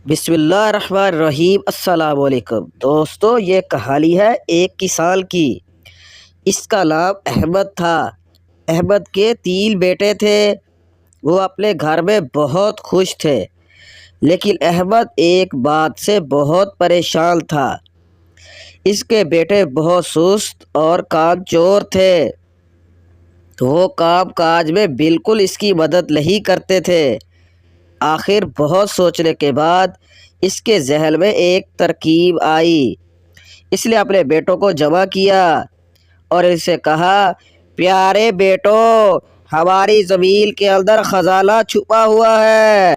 بسم اللہ الرحمن الرحیم۔ السلام علیکم دوستو، یہ کہانی ہے ایک کسان کی۔ اس کا نام احمد تھا۔ احمد کے 3 بیٹے تھے۔ وہ اپنے گھر میں بہت خوش تھے، لیکن احمد ایک بات سے بہت پریشان تھا۔ اس کے بیٹے بہت سست اور کام چور تھے۔ وہ کام کاج میں بالکل اس کی مدد نہیں کرتے تھے۔ آخر بہت سوچنے کے بعد اس کے ذہن میں ایک ترکیب آئی۔ اس نے اپنے بیٹوں کو جمع کیا اور ان سے کہا، پیارے بیٹو، ہماری زمین کے اندر خزانہ چھپا ہوا ہے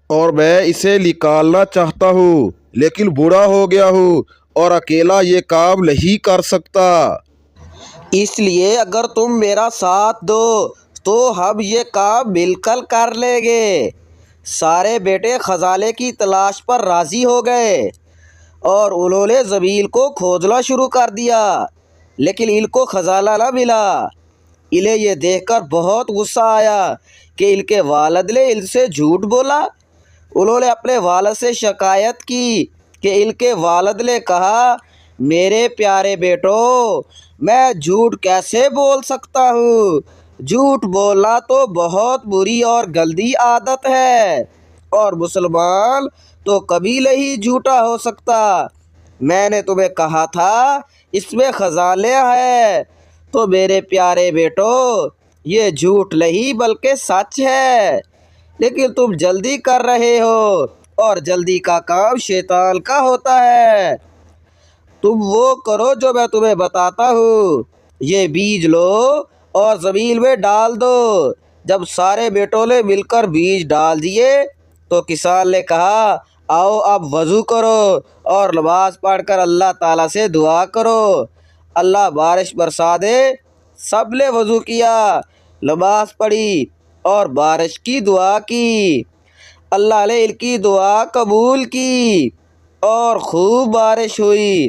اور میں اسے نکالنا چاہتا ہوں، لیکن بوڑھا ہو گیا ہوں اور اکیلا یہ کام نہیں کر سکتا۔ اس لیے اگر تم میرا ساتھ دو تو ہم یہ کام مل کر کر لیں گے۔ سارے بیٹے خزانے کی تلاش پر راضی ہو گئے اور انہوں نے زمین کو کھودنا شروع کر دیا، لیکن ان کو خزانہ نہ ملا۔ انہیں یہ دیکھ کر بہت غصہ آیا کہ ان کے والد نے ان سے جھوٹ بولا۔ انہوں نے اپنے والد سے شکایت کی کہ ان کے والد نے کہا، میرے پیارے بیٹو، میں جھوٹ کیسے بول سکتا ہوں؟ جھوٹ بولنا تو بہت بری اور گندی عادت ہے، اور مسلمان تو کبھی نہیں جھوٹا ہو سکتا۔ میں نے تمہیں کہا تھا اس میں خزانہ ہے، تو میرے پیارے بیٹو، یہ جھوٹ نہیں بلکہ سچ ہے، لیکن تم جلدی کر رہے ہو اور جلدی کا کام شیطان کا ہوتا ہے۔ تم وہ کرو جو میں تمہیں بتاتا ہوں۔ یہ بیج لو اور زمین میں ڈال دو۔ جب سارے بیٹوں نے مل کر بیج ڈال دیے تو کسان نے کہا، آؤ اب وضو کرو اور نماز پڑھ کر اللہ تعالیٰ سے دعا کرو، اللہ بارش برسا دے۔ سب نے وضو کیا، نماز پڑھی اور بارش کی دعا کی۔ اللہ نے ان کی دعا قبول کی اور خوب بارش ہوئی،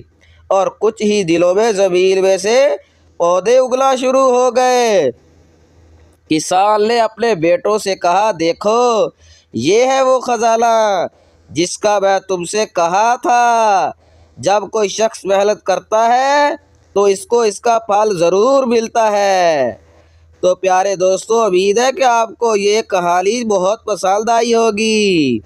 اور کچھ ہی دنوں میں زمین میں سے پودے اگنا شروع ہو گئے۔ کسان نے اپنے بیٹوں سے کہا، دیکھو، یہ ہے وہ خزانہ جس کا میں تم سے کہا تھا۔ جب کوئی شخص محنت کرتا ہے تو اس کو اس کا پھل ضرور ملتا ہے۔ تو پیارے دوستو، امید ہے کہ آپ کو یہ کہانی بہت پسند آئی ہوگی۔